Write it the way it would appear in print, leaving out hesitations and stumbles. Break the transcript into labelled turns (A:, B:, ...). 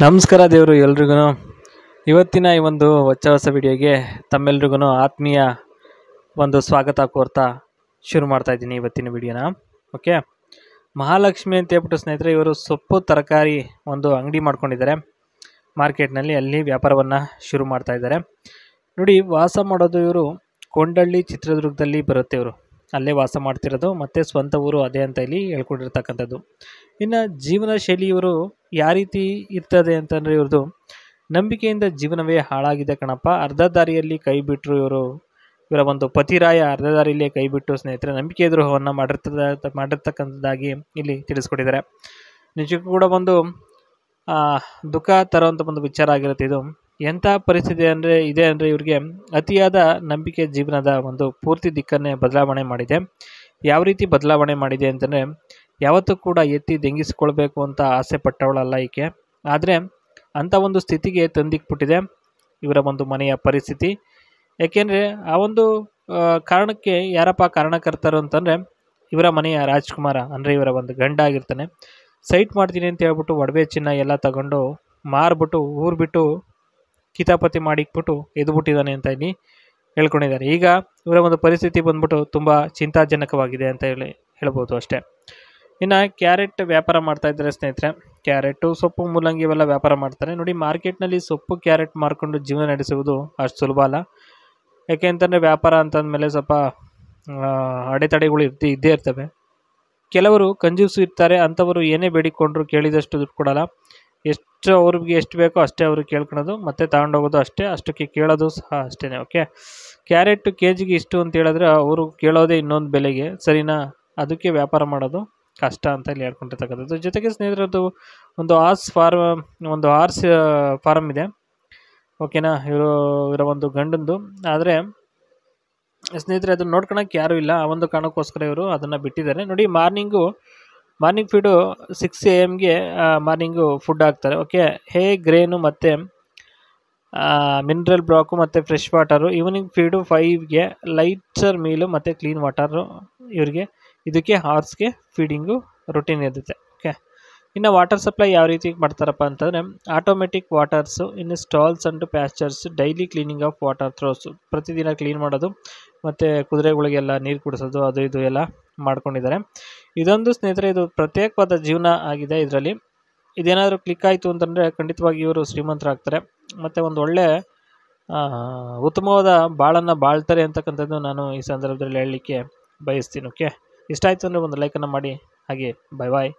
A: ನಮಸ್ಕಾರ ದೇವರು ಎಲ್ರಿಗೂ ಇವತ್ತಿನ ಈ ಒಂದು ಹೊಸ ವಿಡಿಯೋಗೆ ತಮ್ಮೆಲ್ರಿಗೂ ಆತ್ಮೀಯ ಒಂದು ಸ್ವಾಗತ ಕೋರ್ತಾ ಶುರು ಮಾಡ್ತಾ ಇದ್ದೀನಿ ಇವತ್ತಿನ ವಿಡಿಯೋನ. ಓಕೆ, ಮಹಾಲಕ್ಷ್ಮಿ ಅಂತ ಹೇಳ್ಬಿಟ್ಟು ಸ್ನೇಹಿತರೆ ಇವರು ಸೊಪ್ಪು ತರಕಾರಿ ಒಂದು ಅಂಗಡಿ ಮಾಡ್ಕೊಂಡಿದ್ದಾರೆ ಮಾರ್ಕೆಟ್ನಲ್ಲಿ. ಅಲ್ಲಿ ವ್ಯಾಪಾರವನ್ನು ಶುರು ಮಾಡ್ತಾ ಇದ್ದಾರೆ. ನೋಡಿ, ವಾಸ ಮಾಡೋದು ಇವರು ಕೊಂಡಳ್ಳಿ ಚಿತ್ರದುರ್ಗದಲ್ಲಿ ಬರುತ್ತೆ. ಇವರು ಅಲ್ಲೇ ವಾಸ ಮಾಡ್ತಿರೋದು, ಮತ್ತು ಸ್ವಂತ ಊರು ಅದೇ ಅಂತ ಇಲ್ಲಿ ಹೇಳ್ಕೊಂಡಿರ್ತಕ್ಕಂಥದ್ದು. ಇನ್ನು ಜೀವನ ಶೈಲಿ ಇವರು ಯಾವ ರೀತಿ ಇರ್ತದೆ ಅಂತಂದರೆ, ಇವ್ರದ್ದು ನಂಬಿಕೆಯಿಂದ ಜೀವನವೇ ಹಾಳಾಗಿದೆ ಕಣಪ್ಪ, ಅರ್ಧ ದಾರಿಯಲ್ಲಿ ಕೈ ಬಿಟ್ಟರು ಇವರ ಒಂದು ಪತಿರಾಯ ಅರ್ಧ ದಾರಿಯಲ್ಲೇ ಕೈ ಬಿಟ್ಟು ಸ್ನೇಹಿತರೆ ನಂಬಿಕೆ ದ್ರೋಹವನ್ನು ಮಾಡಿರ್ತಕ್ಕಂಥದ್ದಾಗಿ ಇಲ್ಲಿ ತಿಳಿಸ್ಕೊಟ್ಟಿದ್ದಾರೆ. ನಿಜಕ್ಕೂ ಕೂಡ ಒಂದು ದುಃಖ ತರುವಂಥ ಒಂದು ವಿಚಾರ ಆಗಿರುತ್ತೆ ಇದು. ಎಂಥ ಪರಿಸ್ಥಿತಿ ಇದೆ ಅಂದರೆ ಇವ್ರಿಗೆ ಅತಿಯಾದ ನಂಬಿಕೆ ಜೀವನದ ಒಂದು ಪೂರ್ತಿ ದಿಕ್ಕನ್ನೇ ಬದಲಾವಣೆ ಮಾಡಿದೆ. ಯಾವ ರೀತಿ ಬದಲಾವಣೆ ಮಾಡಿದೆ ಅಂತಂದರೆ, ಯಾವತ್ತೂ ಕೂಡ ಎತ್ತಿ ದೆಂಗಿಸ್ಕೊಳ್ಬೇಕು ಅಂತ ಆಸೆ ಪಟ್ಟವಳಲ್ಲ ಈಕೆ. ಆದರೆ ಅಂಥ ಒಂದು ಸ್ಥಿತಿಗೆ ತಂದಿಕ್ಬಿಟ್ಟಿದೆ ಇವರ ಒಂದು ಮನೆಯ ಪರಿಸ್ಥಿತಿ. ಯಾಕೆಂದರೆ ಆ ಒಂದು ಕಾರಣಕ್ಕೆ ಯಾರಪ್ಪ ಕಾರಣಕರ್ತರು ಅಂತಂದರೆ, ಇವರ ಮನೆಯ ರಾಜ್ಕುಮಾರ ಅಂದರೆ ಇವರ ಒಂದು ಗಂಡ ಆಗಿರ್ತಾನೆ. ಸೈಟ್ ಮಾಡ್ತೀನಿ ಅಂತ ಹೇಳ್ಬಿಟ್ಟು ಒಡವೆ ಚಿನ್ನ ಎಲ್ಲ ತಗೊಂಡು ಮಾರ್ಬಿಟ್ಟು ಊರು ಬಿಟ್ಟು ಕಿತಾಪತಿ ಮಾಡಿಕ್ಬಿಟ್ಟು ಎದ್ಬಿಟ್ಟಿದ್ದಾನೆ ಅಂತ ಇಲ್ಲಿ ಹೇಳ್ಕೊಂಡಿದ್ದಾರೆ. ಈಗ ಇವರ ಒಂದು ಪರಿಸ್ಥಿತಿ ಬಂದ್ಬಿಟ್ಟು ತುಂಬ ಚಿಂತಾಜನಕವಾಗಿದೆ ಅಂತ ಹೇಳ್ಬೋದು ಅಷ್ಟೇ. ಇನ್ನು ಕ್ಯಾರೆಟ್ ವ್ಯಾಪಾರ ಮಾಡ್ತಾ ಇದ್ದಾರೆ ಸ್ನೇಹಿತರೆ. ಕ್ಯಾರೆಟು, ಸೊಪ್ಪು, ಮೂಲಂಗಿ ಇವೆಲ್ಲ ವ್ಯಾಪಾರ ಮಾಡ್ತಾರೆ. ನೋಡಿ, ಮಾರ್ಕೆಟ್ನಲ್ಲಿ ಸೊಪ್ಪು ಕ್ಯಾರೆಟ್ ಮಾರ್ಕೊಂಡು ಜೀವನ ನಡೆಸುವುದು ಅಷ್ಟು ಸುಲಭ ಅಲ್ಲ. ಯಾಕೆ ಅಂತಂದರೆ ವ್ಯಾಪಾರ ಅಂತಂದಮೇಲೆ ಸ್ವಲ್ಪ ಅಡೆತಡೆಗಳು ಇದ್ದೇ ಇರ್ತವೆ. ಕೆಲವರು ಕಂಜೂಸು ಇರ್ತಾರೆ, ಅಂಥವರು ಏನೇ ಬೇಡಿಕೊಂಡ್ರು ಕೇಳಿದಷ್ಟು ದುಡ್ಡು ಕೊಡೋಲ್ಲ. ಅವ್ರಿಗೆ ಎಷ್ಟು ಬೇಕೋ ಅಷ್ಟೇ ಅವರು ಕೇಳ್ಕೊಳೋದು, ಮತ್ತು ತಗೊಂಡೋಗೋದು ಅಷ್ಟಕ್ಕೆ ಕೇಳೋದು ಸಹ ಅಷ್ಟೇ. ಓಕೆ, ಕ್ಯಾರೆಟ್ ಕೆಜಿಗೆ ಇಷ್ಟು ಅಂತ ಹೇಳಿದ್ರೆ ಅವರು ಕೇಳೋದೇ ಇನ್ನೊಂದು ಬೆಲೆಗೆ, ಸರಿನಾ? ಅದಕ್ಕೆ ವ್ಯಾಪಾರ ಮಾಡೋದು ಕಷ್ಟ ಅಂತ ಇಲ್ಲಿ ಹೇಳ್ಕೊಂಡಿರ್ತಕ್ಕಂಥದ್ದು. ಜೊತೆಗೆ ಸ್ನೇಹಿತರದ್ದು ಒಂದು ಹಾರ್ಸ್ ಫಾರಮ್ ಇದೆ. ಓಕೆನಾ, ಇವರ ಒಂದು ಗಂಡಂದು. ಆದರೆ ಸ್ನೇಹಿತರೆ ಅದನ್ನು ನೋಡ್ಕೊಳಕ್ಕೆ ಯಾರೂ ಇಲ್ಲ. ಆ ಒಂದು ಕಾರಣಕ್ಕೋಸ್ಕರ ಇವರು ಅದನ್ನು ಬಿಟ್ಟಿದ್ದಾರೆ. ನೋಡಿ, morning feed 6 AM morning food ಹಾಕ್ತಾರೆ. ಓಕೆ, ಗ್ರೇನು ಮತ್ತು ಮಿನರಲ್ ಬ್ಲಾಕು ಮತ್ತು fresh water. Evening feed 5 lighter meal ಮತ್ತು ಕ್ಲೀನ್ ವಾಟರು ಇವರಿಗೆ. ಇದಕ್ಕೆ ಹಾರ್ಸ್ಗೆ ಫೀಡಿಂಗು ರೊಟೀನ್ ಇರುತ್ತೆ. ಓಕೆ, ಇನ್ನು ವಾಟರ್ ಸಪ್ಲೈ ಯಾವ ರೀತಿ ಮಾಡ್ತಾರಪ್ಪ ಅಂತಂದರೆ, ಆಟೋಮೆಟಿಕ್ ವಾಟರ್ಸು, ಇನ್ನು stalls and pastures, daily cleaning of water troughs, ಪ್ರತಿದಿನ ಕ್ಲೀನ್ ಮಾಡೋದು, ಮತ್ತು ಕುದುರೆಗಳಿಗೆಲ್ಲ ನೀರು ಕುಡಿಸೋದು, ಅದು ಇದು ಎಲ್ಲ ಮಾಡ್ಕೊಂಡಿದ್ದಾರೆ. ಇದೊಂದು ಸ್ನೇಹಿತರೆ ಇದು ಪ್ರತ್ಯೇಕವಾದ ಜೀವನ ಆಗಿದೆ ಇದರಲ್ಲಿ. ಇದೇನಾದರೂ ಕ್ಲಿಕ್ ಆಯಿತು ಅಂತಂದರೆ ಖಂಡಿತವಾಗಿ ಇವರು ಶ್ರೀಮಂತರಾಗ್ತಾರೆ, ಮತ್ತು ಒಂದು ಒಳ್ಳೆ ಉತ್ತಮವಾದ ಬಾಳನ್ನು ಬಾಳ್ತಾರೆ ಅಂತಕ್ಕಂಥದ್ದು ನಾನು ಈ ಸಂದರ್ಭದಲ್ಲಿ ಹೇಳಲಿಕ್ಕೆ ಬಯಸ್ತೀನಿ. ಓಕೆ, ಇಷ್ಟ ಆಯಿತು ಅಂದರೆ ಒಂದು ಲೈಕನ್ನು ಮಾಡಿ. ಹಾಗೆ ಬಾಯ್.